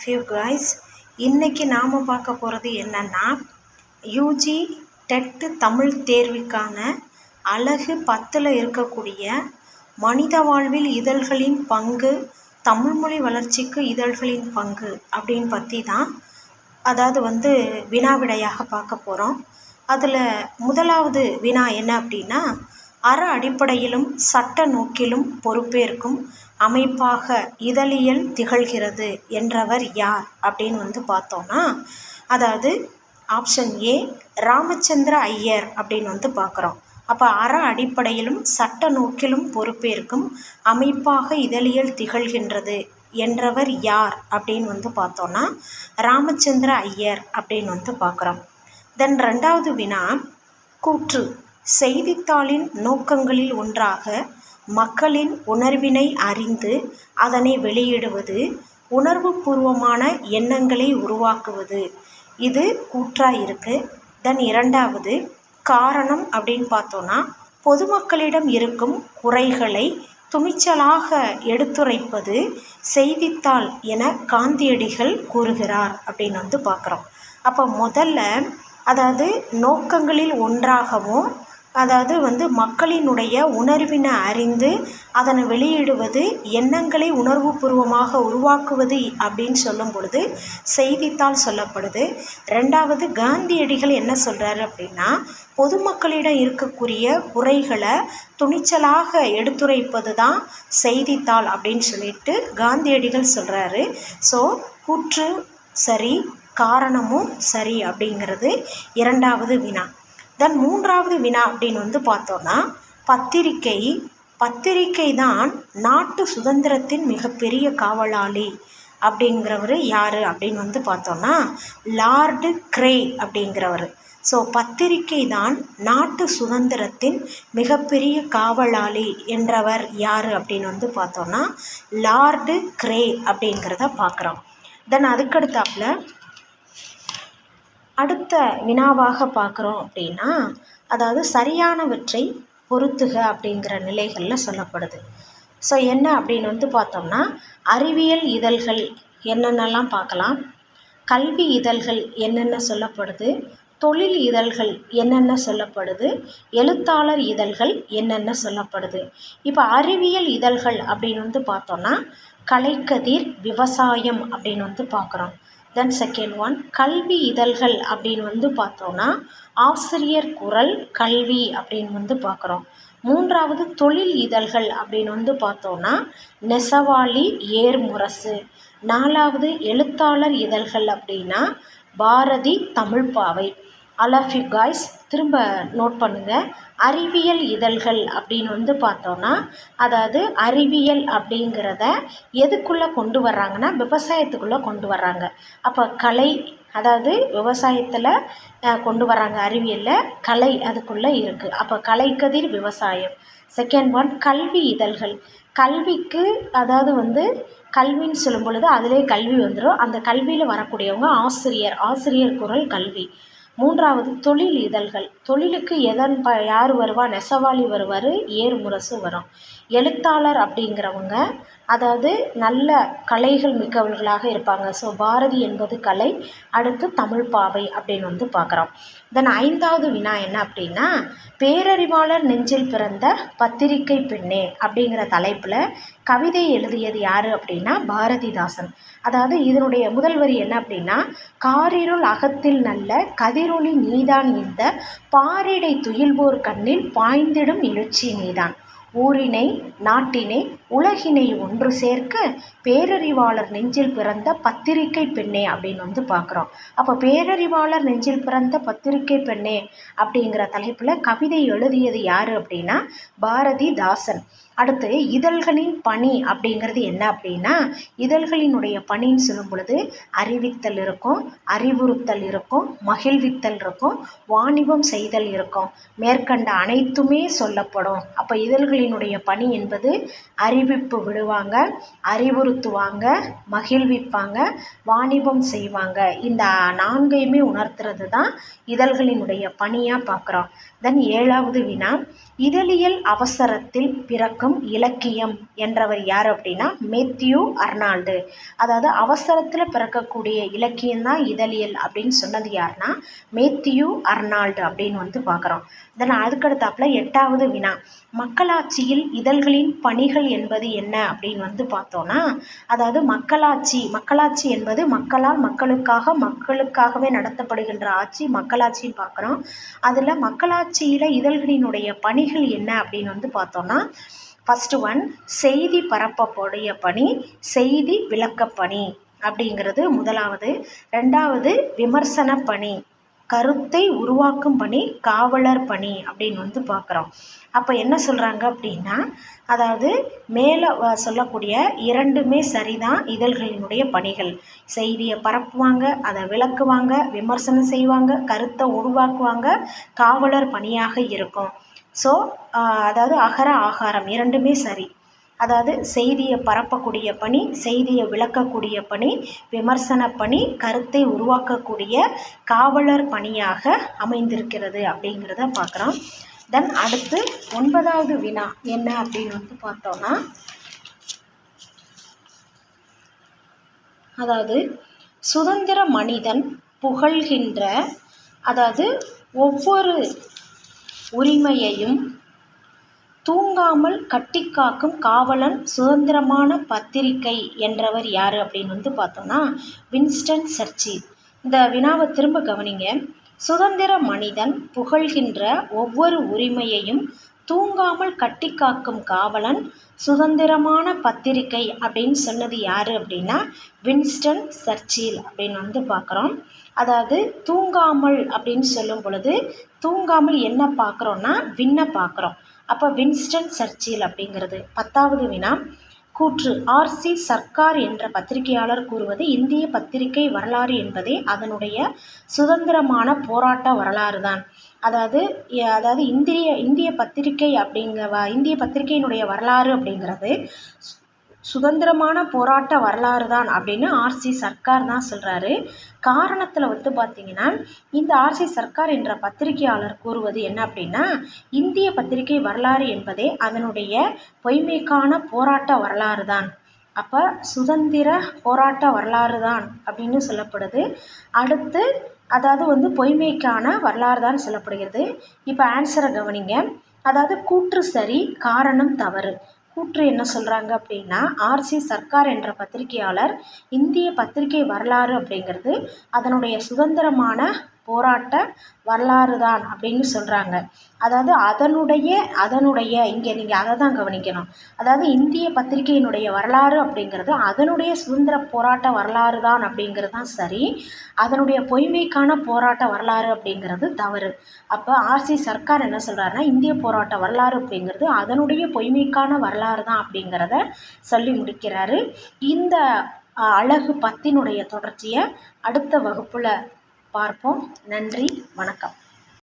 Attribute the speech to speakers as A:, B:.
A: Few guys, இன்றைக்கி நாம் பார்க்க போகிறது என்னென்னா யூஜி டெட்டு தமிழ் தேர்வுக்கான அலகு 10ல் இருக்கக்கூடிய மனித வாழ்வில் இதழ்களின் பங்கு, தமிழ்மொழி வளர்ச்சிக்கு இதழ்களின் பங்கு அப்படின்னு பற்றி தான் வினாவிடையாக பார்க்க போகிறோம். அதில் முதலாவது வினா என்ன அப்படின்னா, அற அடிப்படையிலும் சட்ட நோக்கிலும் பொறுப்பேற்கும் அமைப்பாக இதழியல் திகழ்கிறது என்றவர் யார் அப்படின்னு பார்த்தோன்னா, ஆப்ஷன் ஏ ராமச்சந்திர ஐயர் அப்படின்னு பார்க்குறோம். அப்போ அற அடிப்படையிலும் சட்ட நோக்கிலும் பொறுப்பேற்கும் அமைப்பாக இதழியல் திகழ்கின்றது என்றவர் யார் அப்படின்னு பார்த்தோன்னா ராமச்சந்திர ஐயர் அப்படின்னு பார்க்குறோம். தென் ரெண்டாவது வினா, கூற்று செய்தித்தாளின் நோக்கங்களில் ஒன்றாக மக்களின் உணர்வினை அறிந்து அதனை வெளியிடுவது, உணர்வுபூர்வமான எண்ணங்களை உருவாக்குவது, இது கூற்றாக இருக்குது. தென் இரண்டாவது காரணம் அப்படின்னு பார்த்தோன்னா, பொதுமக்களிடம் இருக்கும் குறைகளை துணிச்சலாக எடுத்துரைப்பது செய்தித்தாள் என காந்தியடிகள் கூறுகிறார் அப்படின்னு பார்க்குறோம். அப்போ முதல்ல நோக்கங்களில் ஒன்றாகவும் மக்களினுடைய உணர்வினை அறிந்து அதனை வெளியிடுவது, எண்ணங்களை உணர்வுபூர்வமாக உருவாக்குவது அப்படின்னு சொல்லும் பொழுது செய்தித்தாள் சொல்லப்படுது. ரெண்டாவது காந்தியடிகள் என்ன சொல்கிறாரு அப்படின்னா, பொதுமக்களிடம் இருக்கக்கூடிய குறைகளை துணிச்சலாக எடுத்துரைப்பது தான் செய்தித்தாள் அப்படின்னு சொல்லிட்டு காந்தியடிகள் சொல்கிறாரு. ஸோ கூற்று சரி, காரணமும் சரி அப்படிங்கிறது இரண்டாவது வினா. தென் மூன்றாவது வினா அப்படின்னு பார்த்தோன்னா, பத்திரிக்கை தான் நாட்டு சுதந்திரத்தின் மிகப்பெரிய காவலாளி அப்படிங்கிறவர் யார் அப்படின்னு பார்த்தோன்னா லார்டு கிரே அப்படிங்கிறவர். ஸோ பத்திரிக்கை தான் நாட்டு சுதந்திரத்தின் மிகப்பெரிய காவலாளி என்றவர் யார் அப்படின்னு பார்த்தோன்னா லார்டு கிரே அப்படிங்கிறத பார்க்குறோம். தென் அதுக்கடுத்தாப்புல அடுத்த வினாவாக பார்க்குறோம் அப்படின்னா, சரியானவற்றை பொருத்துக அப்படிங்கிற நிலைகளில் சொல்லப்படுது. ஸோ என்ன அப்படின்னு பார்த்தோம்னா, அறிவியல் இதழ்கள் என்னென்னலாம் பார்க்கலாம், கல்வி இதழ்கள் என்னென்ன சொல்லப்படுது, தொழில் இதழ்கள் என்னென்ன சொல்லப்படுது, எழுத்தாளர் இதழ்கள் என்னென்ன சொல்லப்படுது. இப்போ அறிவியல் இதழ்கள் அப்படின்னு பார்த்தோன்னா கலைக்கதிர், விவசாயம் அப்படின்னு பார்க்குறோம். தென் செகண்ட் ஒன் கல்வி இதழ்கள் அப்படின்னு பார்த்தோன்னா ஆசிரியர் குரல், கல்வி அப்படின்னு பார்க்குறோம். மூன்றாவது தொழில் இதழ்கள் அப்படின்னு பார்த்தோன்னா நெசவாளி, ஏர்முரசு. நாலாவது எழுத்தாளர் இதழ்கள் அப்படின்னா Bharathi, Tamilppavai. All of you guys திரும்ப நோட் பண்ணுங்கள். அறிவியல் இதழ்கள் அப்படின்னு பார்த்தோன்னா, அறிவியல் அப்படிங்கிறத எதுக்குள்ளே கொண்டு வர்றாங்கன்னா விவசாயத்துக்குள்ளே கொண்டு வர்றாங்க. அப்போ கலை, விவசாயத்தில் கொண்டு வர்றாங்க, அறிவியலில் கலை அதுக்குள்ளே இருக்குது. அப்போ கலைக்கதிர், விவசாயம். செகண்ட் ஒன் கல்வி இதழ்கள், கல்விக்கு கல்வின்னு சொல்லும் பொழுது அதிலே கல்வி வந்துடும். அந்த கல்வியில் வரக்கூடியவங்க ஆசிரியர் குரல், கல்வி. மூன்றாவது தொழில் இதழ்கள், தொழிலுக்கு யார் வருவா, நெசவாளி வருவார், ஏர்முரசு வரும். எழுத்தாளர் அப்படிங்கிறவங்க நல்ல கலைகள் மிக்கவர்களாக இருப்பாங்க. ஸோ பாரதி என்பது கலை. அடுத்து தமிழ்ப்பாவை அப்படின்னு பார்க்குறோம். தென் ஐந்தாவது வினா என்ன அப்படின்னா, பேரறிவாளர் நெஞ்சில் பிறந்த பத்திரிகை பெண்ணே அப்படிங்கிற தலைப்பில் கவிதை எழுதியது யார் அப்படின்னா பாரதிதாசன். இதனுடைய முதல் வரி என்ன அப்படின்னா, காரிருள் அகத்தில் நல்ல கதிரொளி நீதான், இந்த பாரிடை துயில்வோர் கண்ணில் பாய்ந்திடும் எழுச்சி நீதான், ஊரினை நாட்டினை உலகினை ஒன்று சேர்க்க பேரறிவாளர் நெஞ்சில் பிறந்த பத்திரிகை பெண்ணே அப்படின்னு பார்க்குறோம். அப்போ பேரறிவாளர் நெஞ்சில் பிறந்த பத்திரிகை பெண்ணே அப்படிங்கிற தலைப்பில் கவிதை எழுதியது யார் அப்படின்னா பாரதிதாசன். அடுத்து இதழ்களின் பணி அப்படிங்கிறது என்ன அப்படின்னா, இதழ்களினுடைய பணின்னு சொல்லும் பொழுது அறிவித்தல் இருக்கும், அறிவுறுத்தல் இருக்கும், மகிழ்வித்தல் இருக்கும், வாணிபம் செய்தல் இருக்கும். மேற்கண்ட அனைத்துமே சொல்லப்படும். அப்போ இதழ்களினுடைய பணி என்பது அறிவிப்பு விடுவாங்க, அறிவுறுத்துவாங்க, மகிழ்விப்பாங்க, வாணிபம் செய்வாங்க. இந்த 4யுமே உணர்த்துறது தான் இதழ்களினுடைய பணியாக பார்க்குறோம். தென் 7வது வினா, இதழியல் அவசரத்தில் பிறக்கும் இலக்கியம் என்றவர் யார் அப்படின்னா மேத்யூ அர்னால்டு. அதாவது அவசரத்தில் பிறக்கக்கூடிய இலக்கியம் தான் இதழியல் அப்படின்னு சொன்னது யாருன்னா மேத்யூ அர்னால்டு அப்படின்னு பார்க்குறோம். தென் அதுக்கடுத்தாப்புல 8வது வினா, மக்களாட்சியில் இதழ்களின் பணிகள் என்பது என்ன அப்படின்னு பார்த்தோன்னா, அதாவது மக்களாட்சி என்பது மக்களால் மக்களுக்காகவே நடத்தப்படுகின்ற ஆட்சி மக்களாட்சின்னு பார்க்குறோம். அதில் மக்களாட்சியில் இதழ்களினுடைய பணிகள் என்ன அப்படின்னு பார்த்தோன்னா, ஃபஸ்ட்டு ஒன் செய்தி பரப்பக்கூடிய பணி, செய்தி விளக்கப்பணி அப்படிங்கிறது முதலாவது. 2வது விமர்சன பணி, கருத்தை உருவாக்கும் பணி, காவலர் பணி அப்படின்னு பார்க்குறோம். அப்போ என்ன சொல்கிறாங்க அப்படின்னா, அதாவது மேலே சொல்லக்கூடிய 2மே சரிதான் இதழ்களினுடைய பணிகள். செய்தியை பரப்புவாங்க, அதை விளக்குவாங்க, விமர்சனம் செய்வாங்க, கருத்தை உருவாக்குவாங்க, காவலர் பணியாக இருக்கும். ஸோ அதாவது அகர ஆகாரம் 2மே சரி. அதாவது செய்தியை பரப்பக்கூடிய பணி, செய்தியை விளக்கக்கூடிய பணி, விமர்சன பணி, கருத்தை உருவாக்கக்கூடிய காவலர் பணியாக அமைந்திருக்கிறது அப்படிங்கிறத பார்க்குறோம். தென் அடுத்து 9வது வினா என்ன அப்படின்னு பார்த்தோன்னா, அதாவது சுதந்திர மனிதன் புகழ்கின்ற, அதாவது ஒவ்வொரு உரிமையையும் தூங்காமல் கட்டிக்காக்கும் காவலன் சுதந்திரமான பத்திரிகை என்றவர் யார் அப்படின்னு பார்த்தோன்னா வின்ஸ்டன் சர்ச்சில். இந்த வினாவை திரும்ப கவனிங்க. சுதந்திர மனிதன் புகழ்கின்ற ஒவ்வொரு உரிமையையும் தூங்காமல் கட்டிக்காக்கும் காவலன் சுதந்திரமான பத்திரிகை அப்படின்னு சொன்னது யார் அப்படின்னா வின்ஸ்டன் சர்ச்சில் அப்படின்னு பார்க்குறோம். அதாவது தூங்காமல் அப்படின்னு சொல்லும் பொழுது தூங்காமல் என்ன பார்க்குறோன்னா விண்ணை பார்க்குறோம். அப்போ வின்ஸ்டன் சர்ச்சில் அப்படிங்கிறது. 10வது வினா, கூற்று. ஆர்சி சர்க்கார் என்ற பத்திரிகையாளர் கூறுவது இந்திய பத்திரிகை வரலாறு என்பதே அதனுடைய சுதந்திரமான போராட்ட வரலாறு தான். அதாவது இந்திய பத்திரிகை இந்திய பத்திரிகையினுடைய வரலாறு அப்படிங்கிறது சுதந்திரமான போராட்ட வரலாறு தான் அப்படின்னு ஆர்சி சர்க்கார் தான் சொல்கிறாரு. காரணத்தில் பார்த்திங்கன்னா, இந்த ஆர்சி சர்க்கார் என்ற பத்திரிகையாளர் கூறுவது என்ன அப்படின்னா, இந்திய பத்திரிகை வரலாறு என்பதே அதனுடைய பொய்மைக்கான போராட்ட வரலாறு தான். அப்போ சுதந்திர போராட்ட வரலாறு தான் அப்படின்னு சொல்லப்படுது. அடுத்து அதாவது பொய்மைக்கான வரலாறு தான் சொல்லப்படுகிறது. இப்போ ஆன்சரை கவனிங்க. அதாவது கூற்று சரி, காரணம் தவறு. கூற்று என்ன சொல்கிறாங்க அப்படின்னா, ஆர்சி சர்க்கார் என்ற பத்திரிகையாளர் இந்திய பத்திரிகை வரலாறு அப்படிங்கிறது அதனுடைய சுதந்திரமான போராட்ட வரலாறு தான் அப்படின்னு சொல்கிறாங்க. அதாவது அதனுடைய இங்கே நீங்கள் அதை தான் கவனிக்கணும். அதாவது இந்திய பத்திரிகையினுடைய வரலாறு அப்படிங்கிறது அதனுடைய சுதந்திர போராட்ட வரலாறு தான் அப்படிங்கிறது தான் சரி. அதனுடைய பொய்மைக்கான போராட்ட வரலாறு அப்படிங்கிறது தவறு. அப்போ ஆர்சி சர்க்கார் என்ன சொல்கிறாருன்னா, இந்திய போராட்ட வரலாறு அப்படிங்கிறது அதனுடைய பொய்மைக்கான வரலாறு தான் அப்படிங்கிறத சொல்லி முடிக்கிறாரு. இந்த அழகு 10னுடைய தொடர்ச்சியை அடுத்த வகுப்பில் பார்ப்போம். நன்றி, வணக்கம்.